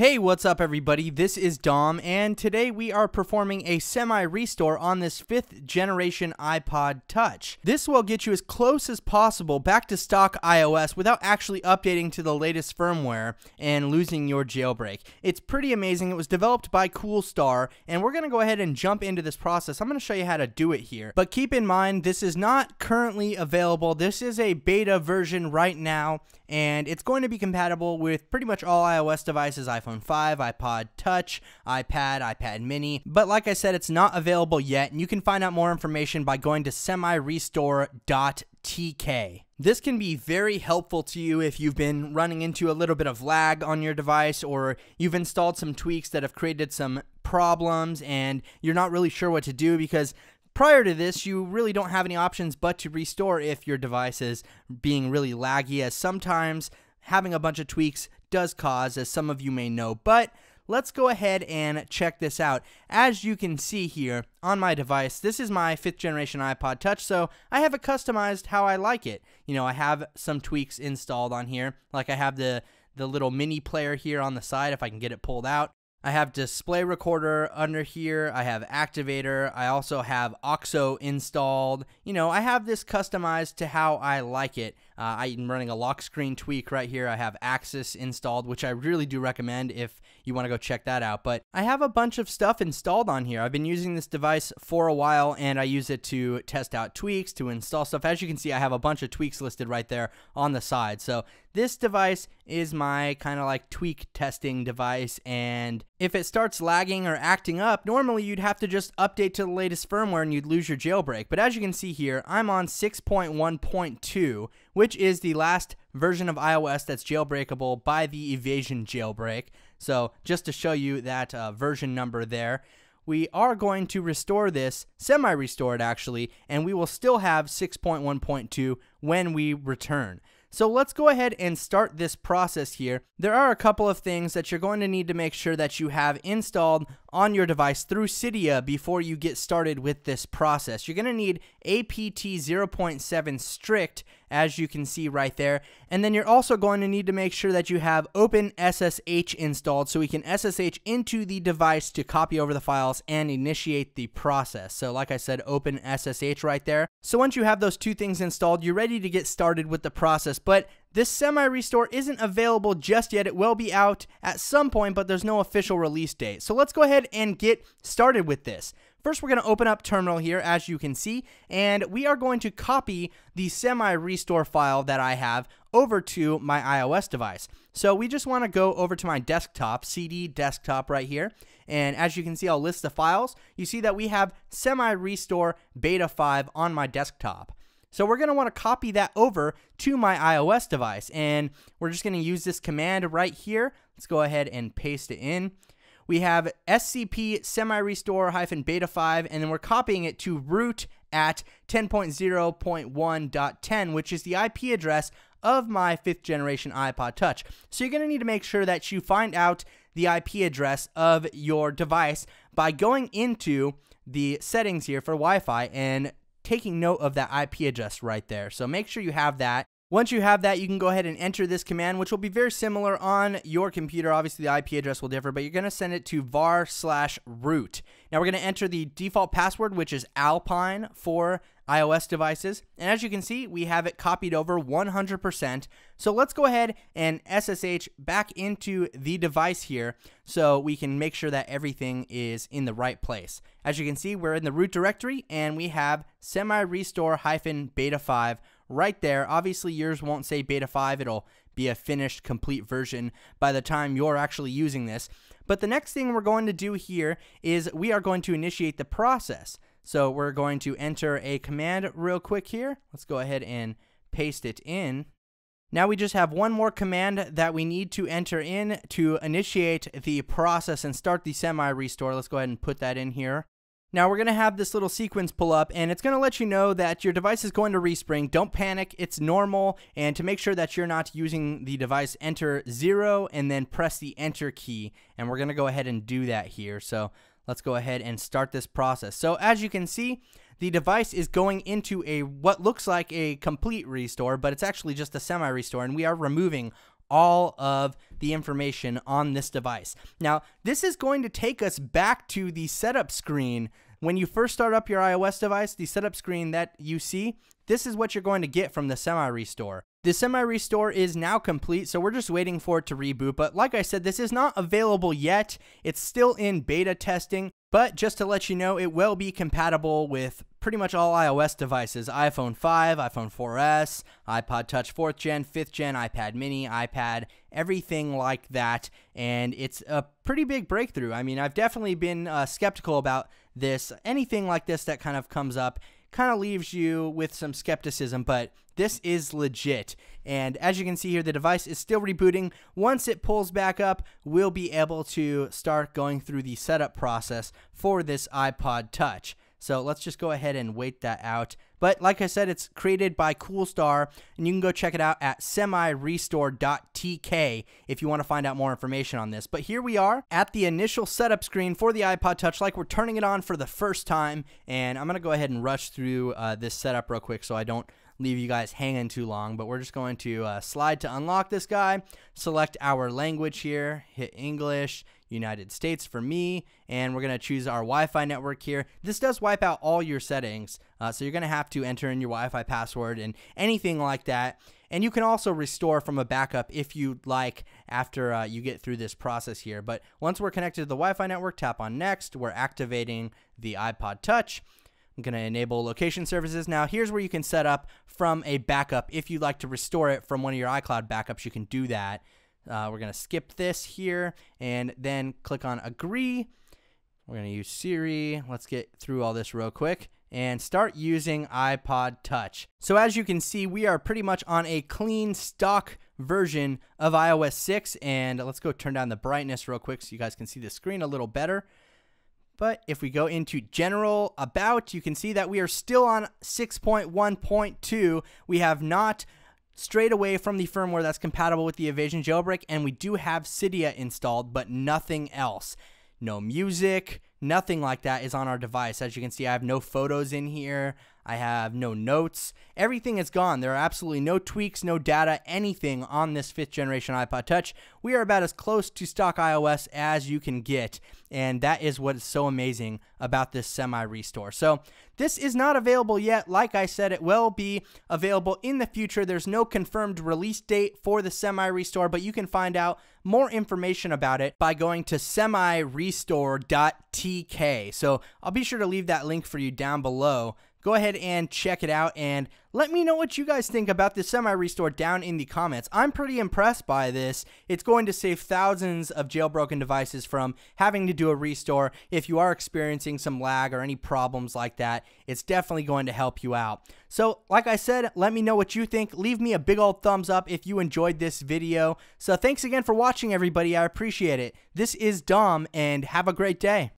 Hey, what's up everybody? This is Dom, and today we are performing a semi-restore on this 5th generation iPod Touch. This will get you as close as possible back to stock iOS without actually updating to the latest firmware and losing your jailbreak. It's pretty amazing. It was developed by Coolstar, and we're going to go ahead and jump into this process. I'm going to show you how to do it here. But keep in mind, this is not currently available. This is a beta version right now, and it's going to be compatible with pretty much all iOS devices, iPhone 5, iPod Touch, iPad, iPad mini, but like I said, it's not available yet, and you can find out more information by going to SemiRestore.tk. This can be very helpful to you if you've been running into a little bit of lag on your device, or you've installed some tweaks that have created some problems and you're not really sure what to do, because prior to this, you really don't have any options but to restore if your device is being really laggy, as sometimes having a bunch of tweaks does cause, as some of you may know. But let's go ahead and check this out. As you can see here on my device, this is my 5th generation iPod Touch, so I have it customized how I like it. You know, I have some tweaks installed on here, like I have the little mini player here on the side if I can get it pulled out. I have display recorder under here, I have activator, I also have OXO installed. You know, I have this customized to how I like it. I'm running a lock screen tweak right here. I have Axis installed, which I really do recommend if you want to go check that out. But I have a bunch of stuff installed on here. I've been using this device for a while, and I use it to test out tweaks, to install stuff. As you can see, I have a bunch of tweaks listed right there on the side. So this device is my kind of like tweak testing device, and if it starts lagging or acting up, normally you'd have to just update to the latest firmware and you'd lose your jailbreak. But as you can see here, I'm on 6.1.2, which is the last version of iOS that's jailbreakable by the evasion jailbreak. So just to show you that version number there, we are going to restore this, semi-restore it actually, and we will still have 6.1.2 when we return. So let's go ahead and start this process here. There are a couple of things that you're going to need to make sure that you have installed on your device through Cydia before you get started with this process. You're going to need APT 0.7 strict, as you can see right there, and then you're also going to need to make sure that you have OpenSSH installed so we can SSH into the device to copy over the files and initiate the process. So like I said, OpenSSH right there. So once you have those two things installed, you're ready to get started with the process. But this semi-restore isn't available just yet. It will be out at some point, but there's no official release date. So let's go ahead and get started with this. First, we're going to open up Terminal here, as you can see, and we are going to copy the semi-restore file that I have over to my iOS device. So we just want to go over to my desktop, CD desktop right here, and as you can see, I'll list the files. You see that we have semi-restore beta 5 on my desktop. So we're going to want to copy that over to my iOS device, and we're just going to use this command right here. Let's go ahead and paste it in. We have scp semi-restore-beta 5, and then we're copying it to root at 10.0.1.10, which is the IP address of my 5th generation iPod Touch. So you're going to need to make sure that you find out the IP address of your device by going into the settings here for Wi-Fi and taking note of that IP address right there. So make sure you have that. Once you have that, you can go ahead and enter this command, which will be very similar on your computer. Obviously, the IP address will differ, but you're going to send it to var/root. Now, we're going to enter the default password, which is Alpine for iOS devices. And as you can see, we have it copied over 100%. So let's go ahead and SSH back into the device here so we can make sure that everything is in the right place. As you can see, we're in the root directory, and we have semi-restore-beta 5 right there. Obviously, yours won't say beta 5. It'll be a finished, complete version by the time you're actually using this. But the next thing we're going to do here is we are going to initiate the process. So we're going to enter a command real quick here. Let's go ahead and paste it in. Now we just have one more command that we need to enter in to initiate the process and start the semi-restore. Let's go ahead and put that in here. Now we're going to have this little sequence pull up, and it's going to let you know that your device is going to respring. Don't panic, it's normal, and to make sure that you're not using the device, enter 0 and then press the enter key, and we're going to go ahead and do that here. So let's go ahead and start this process. So as you can see, the device is going into what looks like a complete restore, but it's actually just a semi-restore, and we are removing all of the information on this device. Now, this is going to take us back to the setup screen. When you first start up your iOS device, the setup screen that you see, this is what you're going to get from the SemiRestore. The SemiRestore is now complete, so we're just waiting for it to reboot. But like I said, this is not available yet. It's still in beta testing. But just to let you know, it will be compatible with pretty much all iOS devices. iPhone 5, iPhone 4S, iPod Touch 4th Gen, 5th Gen, iPad Mini, iPad, everything like that. And it's a pretty big breakthrough. I mean, I've definitely been skeptical about this. Anything like this that kind of comes up kind of leaves you with some skepticism, but this is legit. And as you can see here, the device is still rebooting. Once it pulls back up, we'll be able to start going through the setup process for this iPod Touch. So let's just go ahead and wait that out. But like I said, it's created by Coolstar, and you can go check it out at semirestore.tk if you want to find out more information on this. But here we are at the initial setup screen for the iPod Touch, like we're turning it on for the first time. And I'm going to go ahead and rush through this setup real quick so I don't leave you guys hanging too long. But we're just going to slide to unlock this guy, select our language here, hit English, United States for me, and we're going to choose our Wi-Fi network here. This does wipe out all your settings, so you're going to have to enter in your Wi-Fi password and anything like that. And you can also restore from a backup if you'd like after you get through this process here. But once we're connected to the Wi-Fi network, tap on Next. We're activating the iPod Touch. I'm going to enable location services. Now, here's where you can set up from a backup. If you'd like to restore it from one of your iCloud backups, you can do that. We're going to skip this here and then click on Agree. We're going to use Siri. Let's get through all this real quick and start using iPod Touch. So as you can see, we are pretty much on a clean stock version of iOS 6. And let's go turn down the brightness real quick so you guys can see the screen a little better. But if we go into General About, you can see that we are still on 6.1.2. We have not strayed away from the firmware that's compatible with the Evasion Jailbreak, and we do have Cydia installed, but nothing else. No music, nothing like that is on our device. As you can see, I have no photos in here. I have no notes. Everything is gone. There are absolutely no tweaks, no data, anything on this 5th generation iPod Touch. We are about as close to stock iOS as you can get, and that is what is so amazing about this SemiRestore. So this is not available yet. Like I said, it will be available in the future. There's no confirmed release date for the SemiRestore, but you can find out more information about it by going to semirestore.tk. So I'll be sure to leave that link for you down below. Go ahead and check it out and let me know what you guys think about the SemiRestore down in the comments. I'm pretty impressed by this. It's going to save thousands of jailbroken devices from having to do a restore. If you are experiencing some lag or any problems like that, it's definitely going to help you out. So, like I said, let me know what you think. Leave me a big old thumbs up if you enjoyed this video. So, thanks again for watching, everybody. I appreciate it. This is Dom, and have a great day.